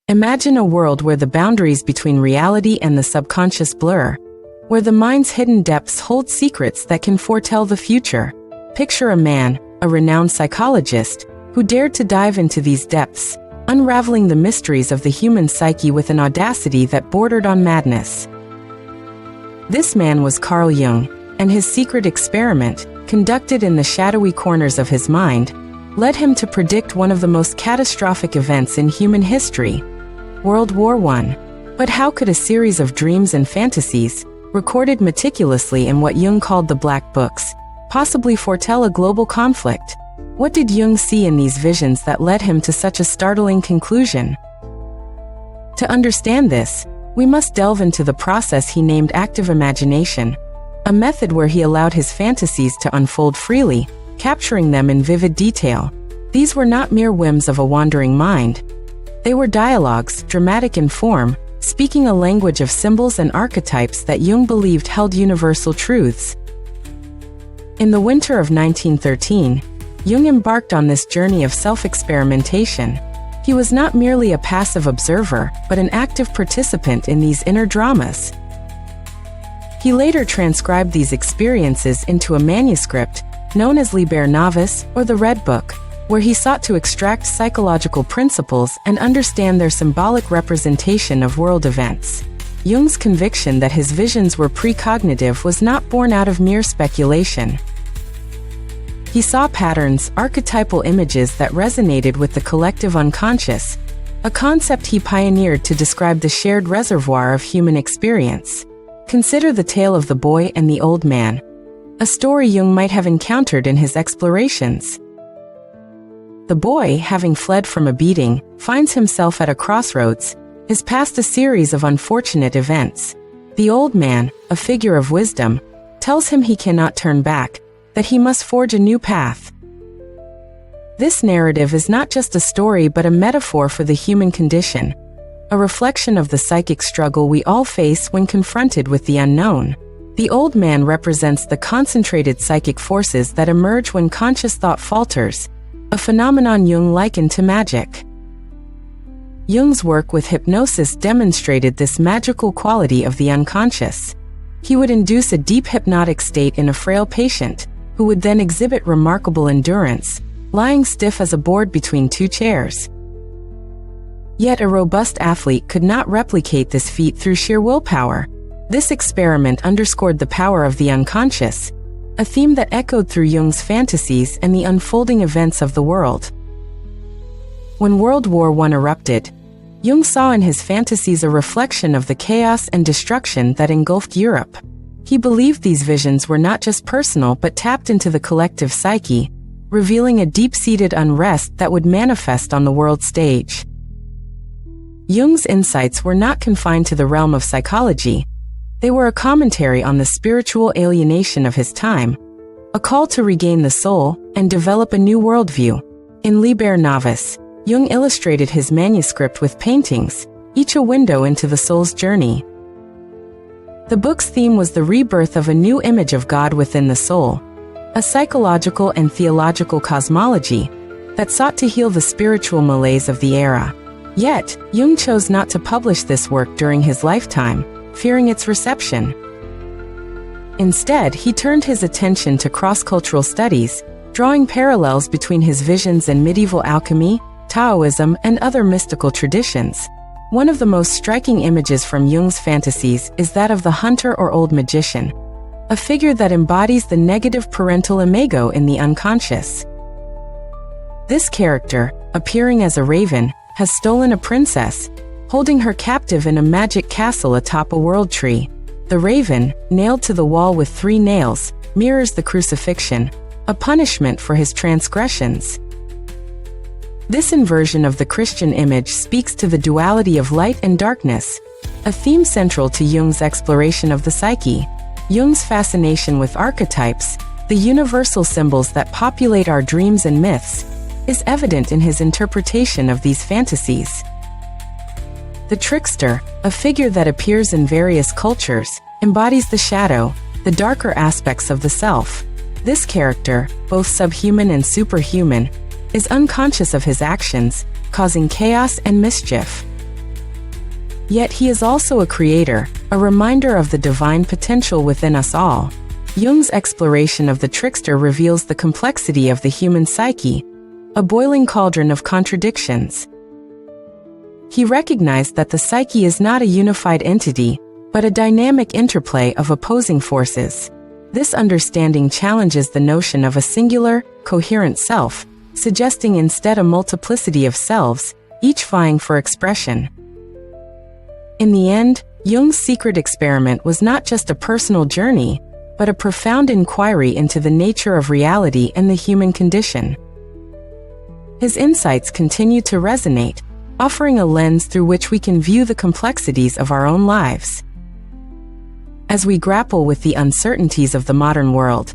Imagine a world where the boundaries between reality and the subconscious blur, where the mind's hidden depths hold secrets that can foretell the future. Picture a man, a renowned psychologist, who dared to dive into these depths, unraveling the mysteries of the human psyche with an audacity that bordered on madness. This man was Carl Jung, and his secret experiment, conducted in the shadowy corners of his mind, led him to predict one of the most catastrophic events in human history, World War I. But how could a series of dreams and fantasies, recorded meticulously in what Jung called the Black Books, possibly foretell a global conflict? What did Jung see in these visions that led him to such a startling conclusion? To understand this, we must delve into the process he named active imagination, a method where he allowed his fantasies to unfold freely, capturing them in vivid detail. These were not mere whims of a wandering mind. They were dialogues, dramatic in form, speaking a language of symbols and archetypes that Jung believed held universal truths. In the winter of 1913, Jung embarked on this journey of self-experimentation. He was not merely a passive observer, but an active participant in these inner dramas. He later transcribed these experiences into a manuscript, known as Liber Novus, or the Red Book, where he sought to extract psychological principles and understand their symbolic representation of world events. Jung's conviction that his visions were precognitive was not born out of mere speculation. He saw patterns, archetypal images that resonated with the collective unconscious, a concept he pioneered to describe the shared reservoir of human experience. Consider the tale of the boy and the old man, a story Jung might have encountered in his explorations. The boy, having fled from a beating, finds himself at a crossroads, is past a series of unfortunate events. The old man, a figure of wisdom, tells him he cannot turn back, that he must forge a new path. This narrative is not just a story but a metaphor for the human condition, a reflection of the psychic struggle we all face when confronted with the unknown. The old man represents the concentrated psychic forces that emerge when conscious thought falters, a phenomenon Jung likened to magic. Jung's work with hypnosis demonstrated this magical quality of the unconscious. He would induce a deep hypnotic state in a frail patient, who would then exhibit remarkable endurance, lying stiff as a board between two chairs. Yet a robust athlete could not replicate this feat through sheer willpower. This experiment underscored the power of the unconscious, a theme that echoed through Jung's fantasies and the unfolding events of the world. When World War I erupted, Jung saw in his fantasies a reflection of the chaos and destruction that engulfed Europe. He believed these visions were not just personal but tapped into the collective psyche, revealing a deep-seated unrest that would manifest on the world stage. Jung's insights were not confined to the realm of psychology. They were a commentary on the spiritual alienation of his time, a call to regain the soul and develop a new worldview. In Liber Novus, Jung illustrated his manuscript with paintings, each a window into the soul's journey. The book's theme was the rebirth of a new image of God within the soul, a psychological and theological cosmology that sought to heal the spiritual malaise of the era. Yet, Jung chose not to publish this work during his lifetime, fearing its reception. Instead, he turned his attention to cross-cultural studies, drawing parallels between his visions and medieval alchemy, Taoism, and other mystical traditions. One of the most striking images from Jung's fantasies is that of the hunter or old magician, a figure that embodies the negative parental imago in the unconscious. This character, appearing as a raven, has stolen a princess, holding her captive in a magic castle atop a world tree. The raven, nailed to the wall with 3 nails, mirrors the crucifixion, a punishment for his transgressions. This inversion of the Christian image speaks to the duality of light and darkness, a theme central to Jung's exploration of the psyche. Jung's fascination with archetypes, the universal symbols that populate our dreams and myths, is evident in his interpretation of these fantasies. The trickster, a figure that appears in various cultures, embodies the shadow, the darker aspects of the self. This character, both subhuman and superhuman, is unconscious of his actions, causing chaos and mischief. Yet he is also a creator, a reminder of the divine potential within us all. Jung's exploration of the trickster reveals the complexity of the human psyche, a boiling cauldron of contradictions. He recognized that the psyche is not a unified entity, but a dynamic interplay of opposing forces. This understanding challenges the notion of a singular, coherent self, suggesting instead a multiplicity of selves, each vying for expression. In the end, Jung's secret experiment was not just a personal journey, but a profound inquiry into the nature of reality and the human condition. His insights continue to resonate, offering a lens through which we can view the complexities of our own lives. As we grapple with the uncertainties of the modern world,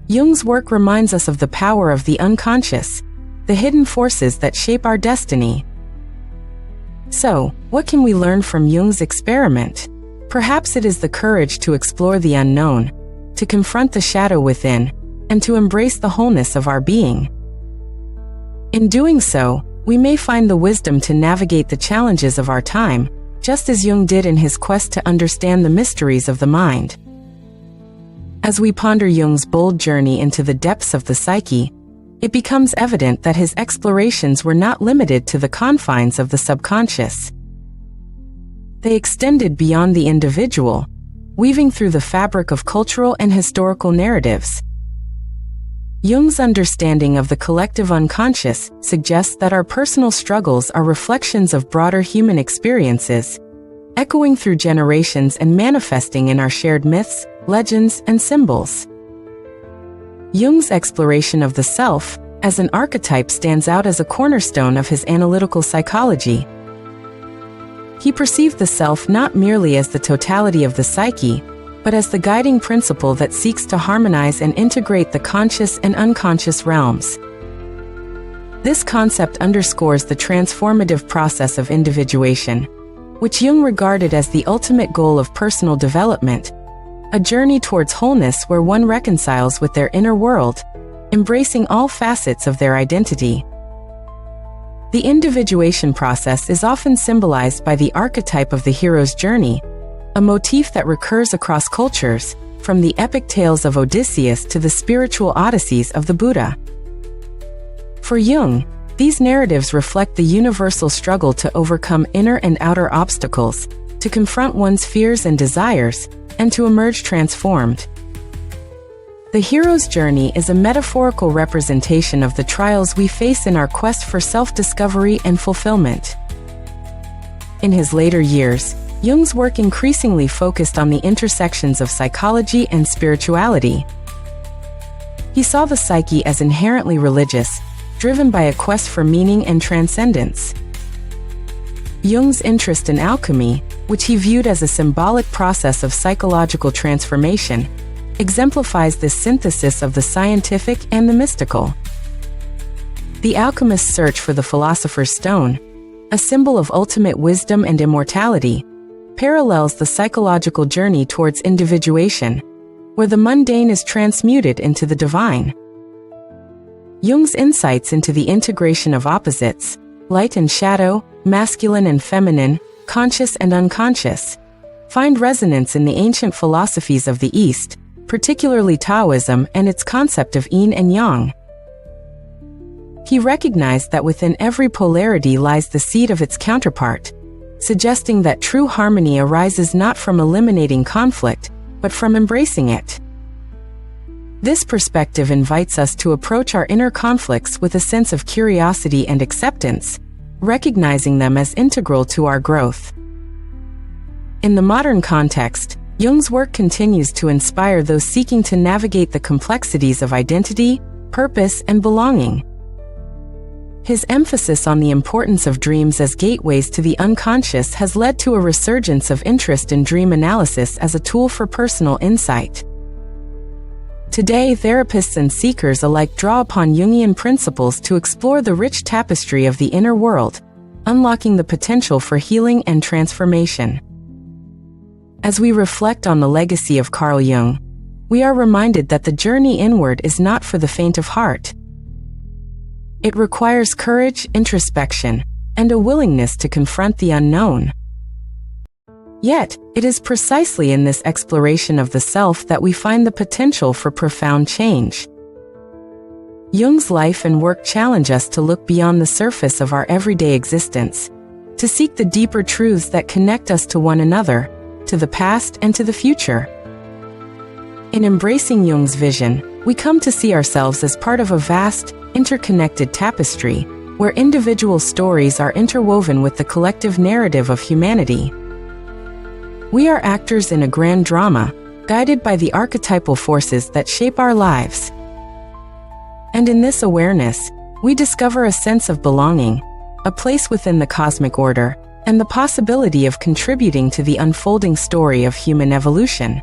Jung's work reminds us of the power of the unconscious, the hidden forces that shape our destiny. So, what can we learn from Jung's experiment? Perhaps it is the courage to explore the unknown, to confront the shadow within, and to embrace the wholeness of our being. In doing so, we may find the wisdom to navigate the challenges of our time, just as Jung did in his quest to understand the mysteries of the mind. As we ponder Jung's bold journey into the depths of the psyche, it becomes evident that his explorations were not limited to the confines of the subconscious. They extended beyond the individual, weaving through the fabric of cultural and historical narratives. Jung's understanding of the collective unconscious suggests that our personal struggles are reflections of broader human experiences, echoing through generations and manifesting in our shared myths, legends, and symbols. Jung's exploration of the self, as an archetype, stands out as a cornerstone of his analytical psychology. He perceived the self not merely as the totality of the psyche, but as the guiding principle that seeks to harmonize and integrate the conscious and unconscious realms. This concept underscores the transformative process of individuation, which Jung regarded as the ultimate goal of personal development, a journey towards wholeness where one reconciles with their inner world, embracing all facets of their identity. The individuation process is often symbolized by the archetype of the hero's journey, a motif that recurs across cultures, from the epic tales of Odysseus to the spiritual odysseys of the Buddha. For Jung, these narratives reflect the universal struggle to overcome inner and outer obstacles, to confront one's fears and desires, and to emerge transformed. The hero's journey is a metaphorical representation of the trials we face in our quest for self-discovery and fulfillment. In his later years, Jung's work increasingly focused on the intersections of psychology and spirituality. He saw the psyche as inherently religious, driven by a quest for meaning and transcendence. Jung's interest in alchemy, which he viewed as a symbolic process of psychological transformation, exemplifies this synthesis of the scientific and the mystical. The alchemist's search for the philosopher's stone, a symbol of ultimate wisdom and immortality, parallels the psychological journey towards individuation, where the mundane is transmuted into the divine. Jung's insights into the integration of opposites, light and shadow, masculine and feminine, conscious and unconscious, find resonance in the ancient philosophies of the East, particularly Taoism and its concept of yin and yang. He recognized that within every polarity lies the seed of its counterpart, suggesting that true harmony arises not from eliminating conflict, but from embracing it. This perspective invites us to approach our inner conflicts with a sense of curiosity and acceptance, recognizing them as integral to our growth. In the modern context, Jung's work continues to inspire those seeking to navigate the complexities of identity, purpose, and belonging. His emphasis on the importance of dreams as gateways to the unconscious has led to a resurgence of interest in dream analysis as a tool for personal insight. Today, therapists and seekers alike draw upon Jungian principles to explore the rich tapestry of the inner world, unlocking the potential for healing and transformation. As we reflect on the legacy of Carl Jung, we are reminded that the journey inward is not for the faint of heart. It requires courage, introspection, and a willingness to confront the unknown. Yet, it is precisely in this exploration of the self that we find the potential for profound change. Jung's life and work challenge us to look beyond the surface of our everyday existence, to seek the deeper truths that connect us to one another, to the past and to the future. In embracing Jung's vision, we come to see ourselves as part of a vast, interconnected tapestry, where individual stories are interwoven with the collective narrative of humanity. We are actors in a grand drama, guided by the archetypal forces that shape our lives. And in this awareness, we discover a sense of belonging, a place within the cosmic order, and the possibility of contributing to the unfolding story of human evolution.